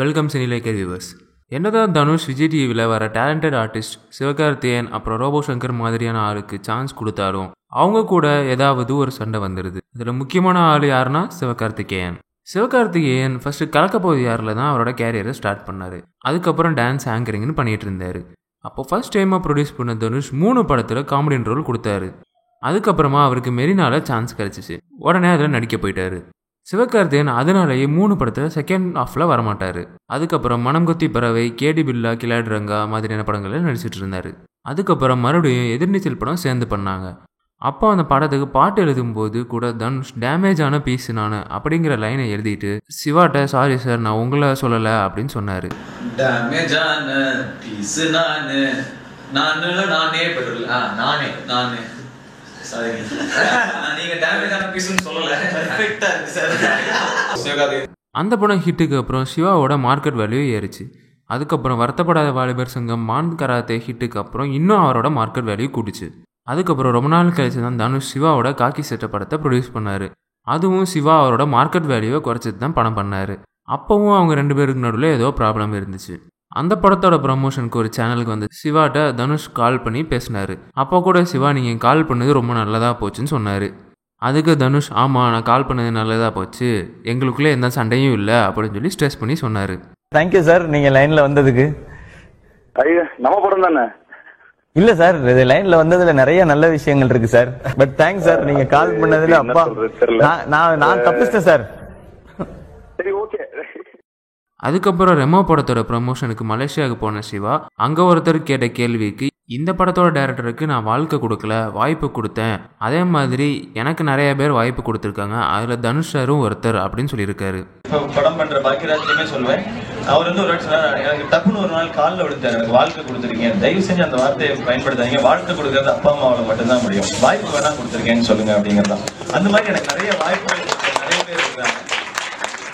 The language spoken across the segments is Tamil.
Welcome சினிலைக்கர் viewers. என்னதான் தனுஷ் விஜய் டிவியில் வர டேலண்டட் ஆர்டிஸ்ட் சிவகார்த்திகேயன் அப்புறம் ரோபோ சங்கர் மாதிரியான ஆளுக்கு சான்ஸ் கொடுத்தாலும் அவங்க கூட ஏதாவது ஒரு சண்டை வந்துடுது. இதில் முக்கியமான ஆள் யாருன்னா சிவகார்த்திகேயன். சிவகார்த்திகேயன் ஃபர்ஸ்ட் கலக்கப்போது யாரில் தான் அவரோட கேரியரை ஸ்டார்ட் பண்ணார். அதுக்கப்புறம் டான்ஸ் ஆங்கரிங்னு பண்ணிட்டு இருந்தார். அப்போ ஃபர்ஸ்ட் டைமாக ப்ரொடியூஸ் பண்ண தனுஷ் 3 படத்தில் காமெடியன் ரோல் கொடுத்தாரு. அதுக்கப்புறமா அவருக்கு மெரினால சான்ஸ் கிடச்சிச்சு. உடனே அதில் நடிக்க போயிட்டாரு. சிவகார்த்திகேயன் அதனாலேயே 3 படத்தில் செகண்ட் ஹாஃபில் வரமாட்டார். அதுக்கப்புறம் மனம் கொத்தி பறவை, கேடி பில்லா, கிலாடி ரங்கா மாதிரியான படங்களில் நடிச்சிட்டு இருந்தார். அதுக்கப்புறம் மறுபடியும் எதிர்நீச்சல் படம் சேர்ந்து பண்ணாங்க. அப்போ அந்த படத்துக்கு பாட்டு எழுதும்போது கூட தனுஷ் டேமேஜ் ஆன பீஸ் நான் அப்படிங்கிற லைனை எழுதிட்டு சிவாட்ட சாரி சார் நான் உங்களை சொல்லலை அப்படின்னு சொன்னார். அந்த படம் ஹிட்டுக்கு அப்புறம் சிவாவோட மார்க்கெட் வேல்யூ ஏறிச்சு. அதுக்கப்புறம் வருத்தப்படாத வாலிபர் சங்கம், மான் கராத்தே ஹிட்டுக்கு அப்புறம் இன்னும் அவரோட மார்க்கெட் வேல்யூ கூட்டுச்சு. அதுக்கப்புறம் ரொம்ப நாள் கழிச்சு தான் தனுஷ் சிவாவோட காக்கி சட்டை படத்தை ப்ரொடியூஸ் பண்ணார். அதுவும் சிவா அவரோட மார்க்கெட் வேல்யூவை குறைச்சிட்டு தான் படம் பண்ணார். அப்போவும் அவங்க 2 பேருக்கு நடுவில் ஏதோ ப்ராப்ளம் இருந்துச்சு. அந்த படத்தோட ப்ரமோஷனுக்கு ஒரு சேனலுக்கு வந்து சிவாட்ட தனுஷ் கால் பண்ணி பேசினார். அப்போ கூட சிவா நீங்கள் கால் பண்ணது ரொம்ப நல்லதாக போச்சுன்னு சொன்னார். அதுக்கு தனுஷ் ஆமாம் நான் கால் பண்ணது நல்லதாக போச்சு, எங்களுக்குள்ளே எந்த சண்டையும் இல்லை அப்படின்னு சொல்லி ஸ்ட்ரெஸ் பண்ணி சொன்னார். தேங்க்யூ சார் நீங்கள் லைனில் வந்ததுக்கு. நம்ம படம் தானே? இல்ல சார், இது லைன்ல வந்ததுல நிறைய நல்ல விஷயங்கள் இருக்கு சார். பட் தேங்க்ஸ் சார் நீங்க கால் பண்ணதுல. அப்பா நான் தப்பிச்சிட்டேன் சார். சரி ஓகே. அதுக்கப்புறம் ரெமோ படத்தோட ப்ரமோஷனுக்கு மலேசியாவுக்கு போன சிவா அங்கே ஒருத்தர் கேட்ட கேள்விக்கு இந்த படத்தோட டைரக்டருக்கு நான் வாழ்க்கை கொடுக்கல, வாய்ப்பு கொடுத்தேன். அதே மாதிரி எனக்கு நிறைய பேர் வாய்ப்பு கொடுத்துருக்காங்க, அதில் தனுஷ் சாரும் ஒருத்தர் அப்படின்னு சொல்லியிருக்காரு. படம் பண்ற பாக்கியராஜ்லையுமே சொல்லுவேன், அவர் வந்து ஒரு வாட்டி சொன்னார், எனக்கு டப்புன்னு ஒரு நாள் காலில் விழுந்தார், எனக்கு வாழ்க்கை கொடுத்துருக்கீங்க, தயவு செஞ்சு அந்த வார்த்தையை பயன்படுத்தாதீங்க, வாழ்க்கை கொடுக்கறது அப்பா அம்மாவால் மட்டும்தான் முடியும், வாய்ப்பு வேணா கொடுத்துருக்கேன்னு சொல்லுங்க அப்படிங்கிறதான். அந்த மாதிரி எனக்கு நிறைய வாய்ப்புகள் நிறைய பேர் இருக்கிறாங்க.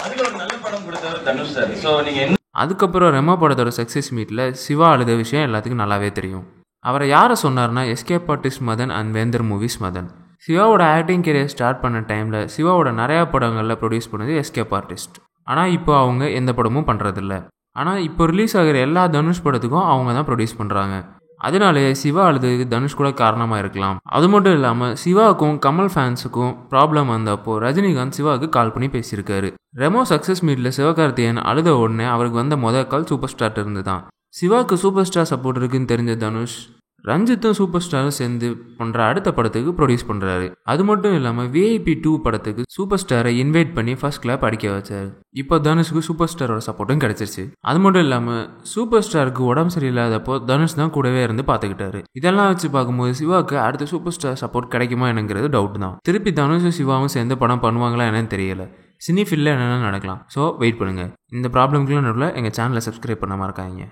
அதுல ஒரு நல்ல படம் கொடுத்தவர் தனுஷ் சார். ஸோ நீங்க என்ன. அதுக்கப்புறம் ரெமோ படத்தோட சக்ஸஸ் மீட்டில் சிவா அழுத விஷயம் எல்லாத்துக்கும் நல்லாவே தெரியும். அவரை யாரை சொன்னார்னா escape artist Madan and Vendhar Movies Madan. சிவாவோட ஆக்டிங் கெரியர் ஸ்டார்ட் பண்ண டைமில் சிவாவோட நிறையா படங்களில் ப்ரொடியூஸ் பண்ணது எஸ்கேப் ஆர்டிஸ்ட். ஆனால் இப்போ அவங்க எந்த படமும் பண்ணுறதில்ல. ஆனால் இப்போ ரிலீஸ் ஆகிற எல்லா தனுஷ் படத்துக்கும் அவங்க தான் ப்ரொடியூஸ் பண்ணுறாங்க. அதனாலேயே சிவா அழுதுக்கு தனுஷ் கூட காரணமாக இருக்கலாம். அது மட்டும் இல்லாமல் சிவாவுக்கும் கமல் ஃபேன்ஸுக்கும் ப்ராப்ளம் வந்தப்போ ரஜினிகாந்த் சிவாவுக்கு கால் பண்ணி பேசியிருக்காரு. ரெமோ சக்ஸஸ் மீட்டில் சிவகார்த்திகேயன் அழுத உடனே அவருக்கு வந்த முதல் கால் சூப்பர் ஸ்டார்ட் இருந்து தான். சிவாவுக்கு சூப்பர் ஸ்டார் சப்போர்ட் இருக்குன்னு தெரிஞ்ச தனுஷ் ரஞ்சித்தும் சூப்பர் ஸ்டாரும் சேர்ந்து பண்ணுற அடுத்த படத்துக்கு ப்ரொடியூஸ் பண்ணுறாரு. அது மட்டும் இல்லாமல் VIP 2 படத்துக்கு சூப்பர் ஸ்டாரை இன்வைட் பண்ணி ஃபர்ஸ்ட் கிளாப் அடிக்க வச்சார். இப்போ தனுஷுக்கு சூப்பர் ஸ்டாரோட சப்போர்ட்டும் கிடைச்சிருச்சு. அது மட்டும் இல்லாமல் சூப்பர் ஸ்டாருக்கு உடம்பு சரியில்லாதப்போ தனுஷ் தான் கூடவே இருந்து பார்த்துக்கிட்டாரு. இதெல்லாம் வச்சு பார்க்கும்போது சிவாவுக்கு அடுத்த சூப்பர் ஸ்டார் சப்போர்ட் கிடைக்குமா என்னங்கிறது டவுட் தான். திருப்பி தனுஷும் சிவாவும் சேர்ந்து படம் பண்ணுவாங்களா என்னன்னு தெரியல. சினி ஃபீல்டில் என்னென்ன நடக்கலாம். ஸோ வெயிட் பண்ணுங்கள். இந்த ப்ராப்ளம்க்குலாம் நடுவில் எங்கள் சேனலை சப்ஸ்கிரைப் பண்ண மறக்காதீங்க.